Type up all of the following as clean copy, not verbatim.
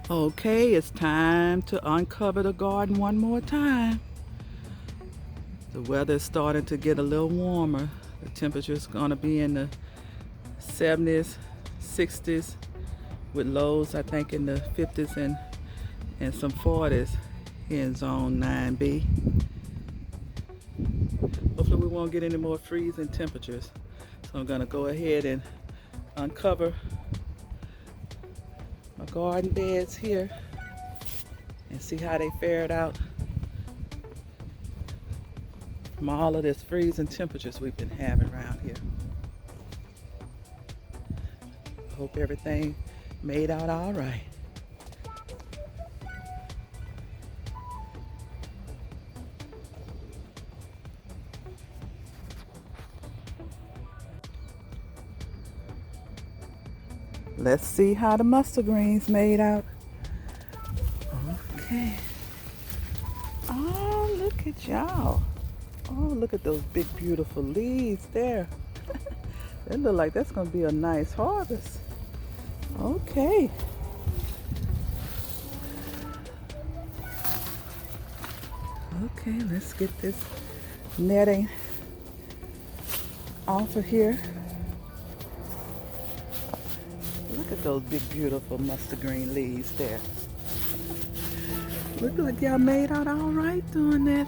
Okay, it's time to uncover the garden one more time. The weather is starting to get a little warmer. The temperature is going to be in the 70s, 60s, with lows, I think, in the 50s and some 40s here in Zone 9B. Hopefully, we won't get any more freezing temperatures. So, I'm going to go ahead and uncover my garden beds here and see how they fared out from all of this freezing temperatures we've been having around here. Hope everything made out all right. Let's see how the mustard greens made out. Okay. Oh, look at y'all. Oh, look at those big, beautiful leaves there. They look like that's going to be a nice harvest. Okay. Okay, let's get this netting off of here. Look at those big, beautiful mustard green leaves there. Look like y'all made out all right during that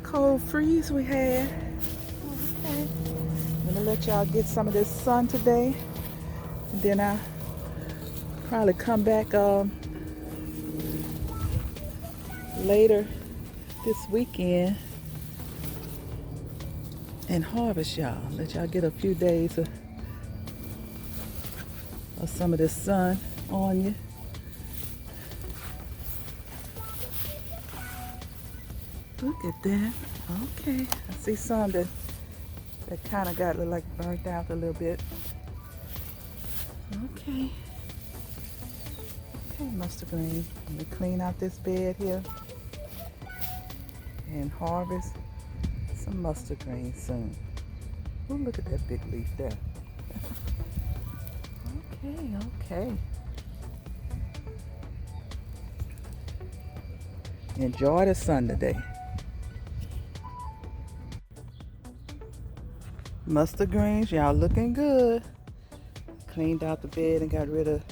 cold freeze we had. Okay. I'm gonna let y'all get some of this sun today. And then I'll probably come back later this weekend and harvest y'all. Let y'all get a few days of some of this sun on you. Look at that. Okay. I see some that kind of got like burnt out a little bit. Okay. Okay, mustard green. Let me clean out this bed here and harvest some mustard green soon. Oh, look at that big leaf there. Okay. Enjoy the sun today. Mustard greens, y'all looking good. Cleaned out the bed and got rid of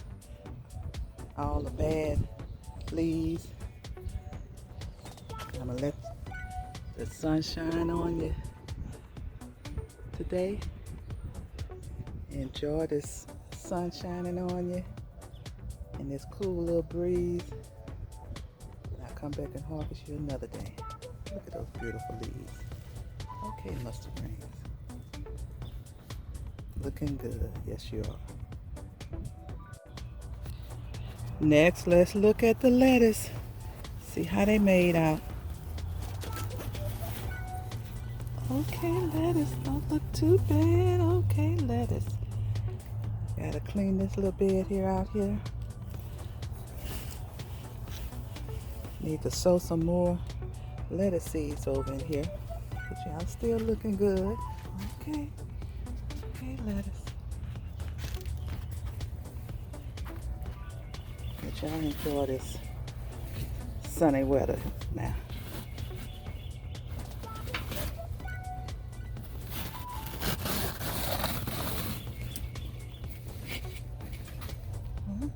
all the bad leaves. I'm gonna let the sun shine on you today. Enjoy this sun shining on you and this cool little breeze. And I'll come back and harvest you another day. Look at those beautiful leaves. Okay, mustard greens. Looking good. Yes, you are. Next, let's look at the lettuce. See how they made out. Okay, lettuce. Don't look too bad. Okay, lettuce. Gotta clean this little bed here out here. Need to sow some more lettuce seeds over in here. But y'all still looking good. Okay. Okay, lettuce. Let y'all enjoy this sunny weather now.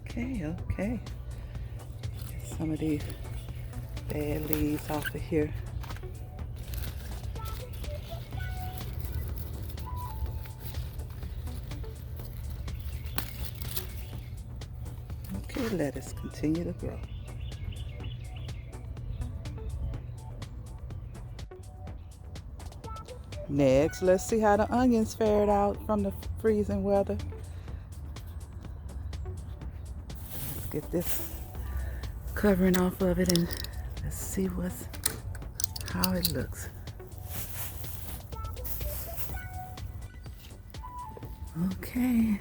Okay. Get some of these bad leaves off of here. Okay, lettuce continue to grow. Next, let's see how the onions fared out from the freezing weather. Let's get this covering off of it and let's see how it looks. Okay,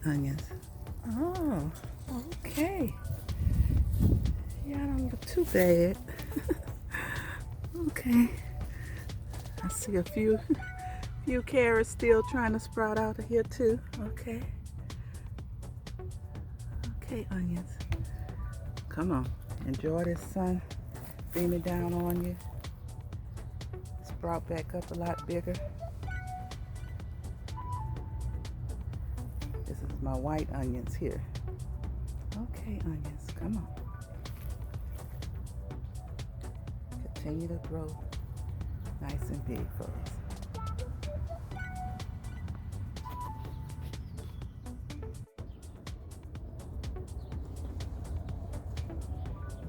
onions. Oh, okay. Yeah, I don't look too bad. Okay. I see a few carrots still trying to sprout out of here too. Okay. Okay, onions. Come on, enjoy this sun beaming down on you. Sprout back up a lot bigger. This is my white onions here. Okay, onions, come on. Continue to grow nice and big for us.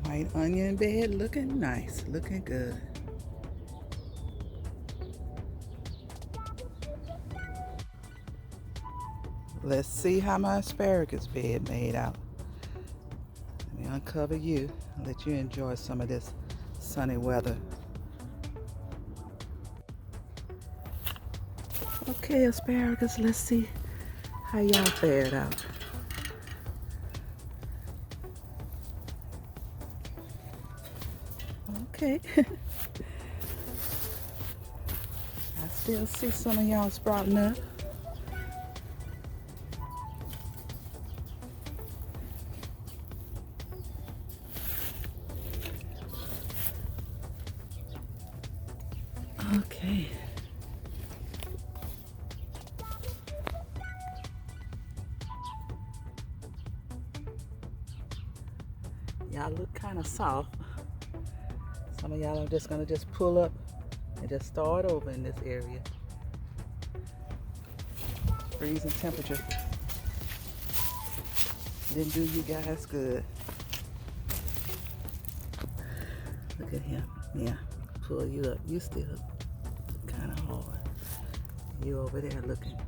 White onion bed looking nice, looking good. Let's see how my asparagus bed made out. Let me uncover you and let you enjoy some of this sunny weather. Okay, asparagus, let's see how y'all fared out. Okay. I still see some of y'all sprouting up. Okay. Y'all look kind of soft. Some of y'all are just gonna pull up and just start over in this area. Freezing temperature didn't do you guys good. Look at him. Yeah, pull you up. You still kind of hard. You over there looking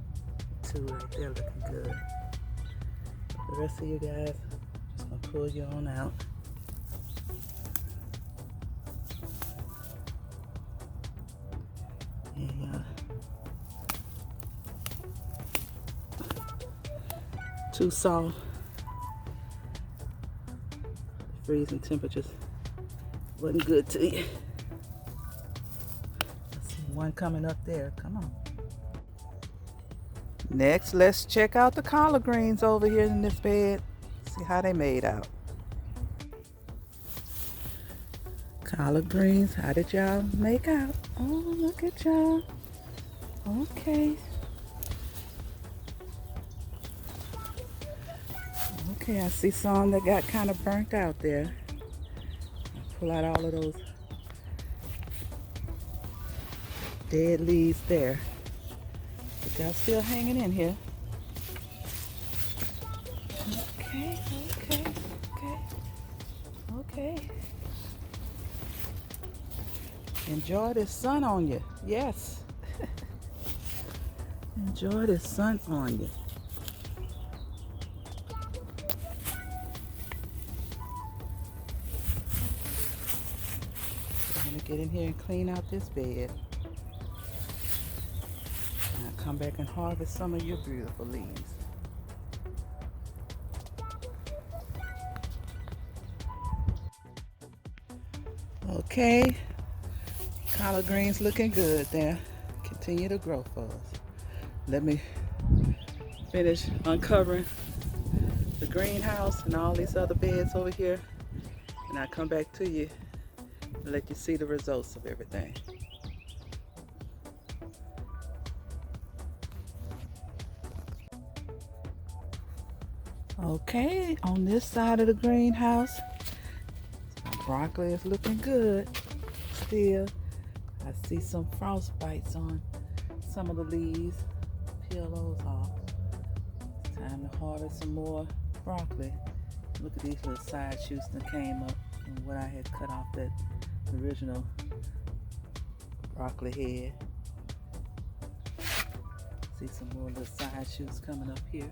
too, right there looking good. The rest of you guys, just gonna pull you on out. Yeah. Too soft. Freezing temperatures wasn't good to you. I see one coming up there. Come on. Next, let's check out the collard greens over here in this bed. See how they made out. Collard greens, how did y'all make out? Oh, look at y'all. Okay. Okay, I see some that got kind of burnt out there. I'll pull out all of those dead leaves there. But y'all still hanging in here. Okay. Enjoy this sun on you. Yes. Enjoy this sun on you. I'm gonna get in here and clean out this bed. And I'll come back and harvest some of your beautiful leaves. Okay, collard greens looking good there. Continue to grow for us. Let me finish uncovering the greenhouse and all these other beds over here, and I'll come back to you and let you see the results of everything. Okay, on this side of the greenhouse, broccoli is looking good still. I see some frost bites on some of the leaves. Peel those off. It's time to harvest some more broccoli. Look at these little side shoots that came up from what I had cut off that original broccoli head. See some more little side shoots coming up here.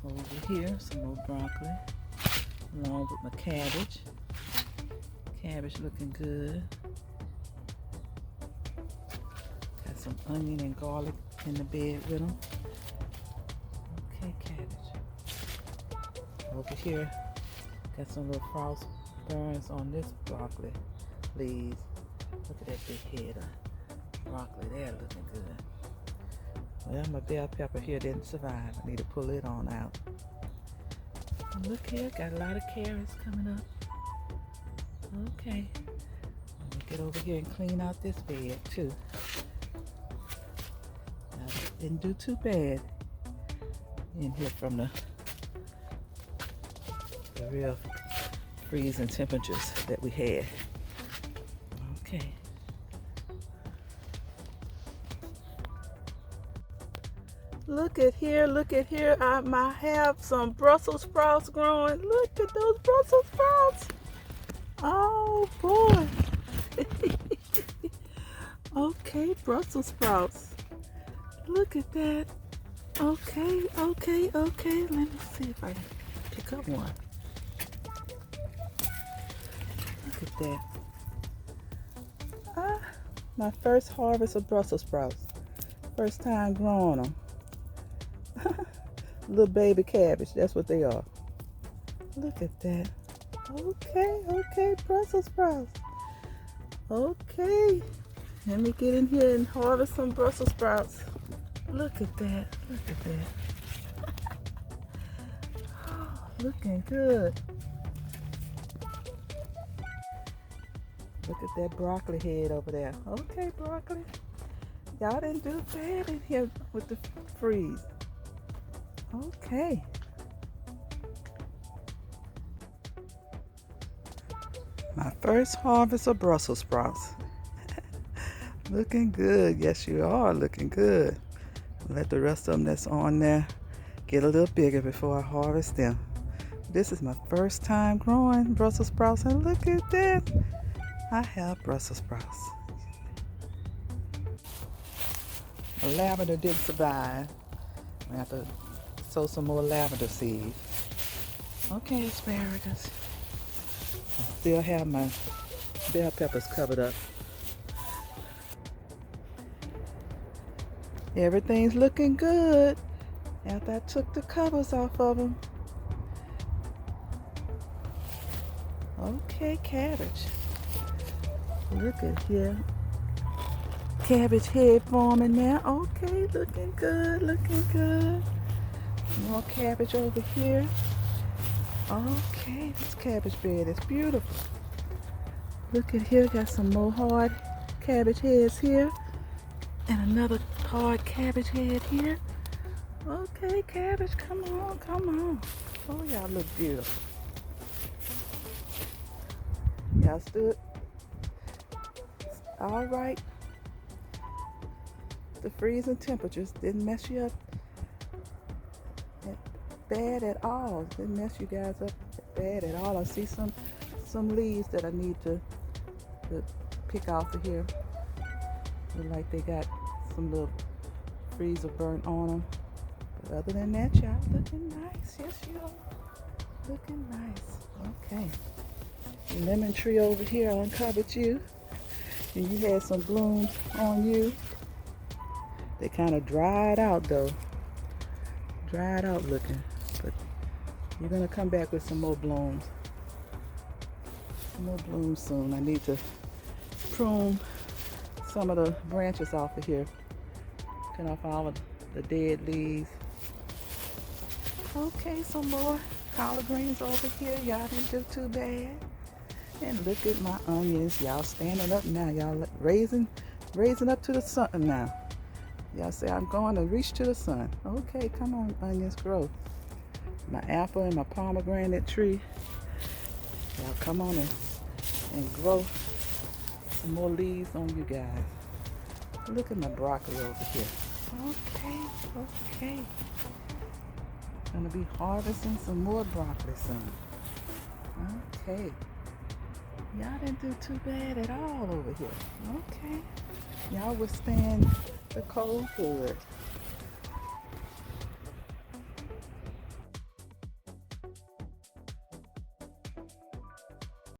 Over here, some more broccoli, along with my cabbage. Cabbage looking good. Got some onion and garlic in the bed with them. Okay, cabbage. Over here, got some little frost burns on this broccoli leaves. Look at that big head of broccoli there, looking good. Well, my bell pepper here didn't survive. I need to pull it on out. And look here, got a lot of carrots coming up. Okay. Let me get over here and clean out this bed too. Didn't do too bad in here from the real freezing temperatures that we had. Okay. Look at here, look at here. I might have some Brussels sprouts growing. Look at those Brussels sprouts. Oh boy. Okay, Brussels sprouts. Look at that. Okay. Let me see if I can pick up one. Look at that. My first harvest of Brussels sprouts. First time growing them. Little baby cabbage, that's what they are. Look at that. Okay, Brussels sprouts. Okay, let me get in here and harvest some Brussels sprouts. Look at that. Oh, looking good. Look at that broccoli head over there. Okay, broccoli. Y'all didn't do bad in here with the freeze. Okay. My first harvest of Brussels sprouts. Looking good. Yes, you are looking good. Let the rest of them that's on there get a little bigger before I harvest them. This is my first time growing Brussels sprouts, and look at that. I have Brussels sprouts. The lavender didn't survive. I have to sow some more lavender seeds. Okay, asparagus. I still have my bell peppers covered up. Everything's looking good after I took the covers off of them. Okay, cabbage. Look at here. Cabbage head forming now. Okay, looking good. More cabbage over here. Okay, this cabbage bed is beautiful. Look at here, got some more hard cabbage heads here. And another hard cabbage head here. Okay, cabbage, come on. Oh, y'all look beautiful. Y'all stood all right. The freezing temperatures didn't mess you up bad at all. Didn't mess you guys up bad at all. I see some leaves that I need to pick off of here. Look like they got some little freezer burnt on them. But other than that, y'all looking nice. Yes, you are. Looking nice. Okay. The lemon tree over here uncovered you. And you had some blooms on you. They kind of dried out though. Dried out looking. But you're going to come back with some more blooms. Some more blooms soon. I need to prune some of the branches off of here. Cut off all of the dead leaves. Okay, some more collard greens over here. Y'all didn't do too bad. And look at my onions. Y'all standing up now. Y'all raising up to the sun now. Y'all say I'm going to reach to the sun. Okay, come on, onions, grow. My apple and my pomegranate tree. Y'all come on and grow some more leaves on you guys. Look at my broccoli over here. Okay. Gonna be harvesting some more broccoli soon. Okay. Y'all didn't do too bad at all over here. Okay. Y'all withstand the cold good.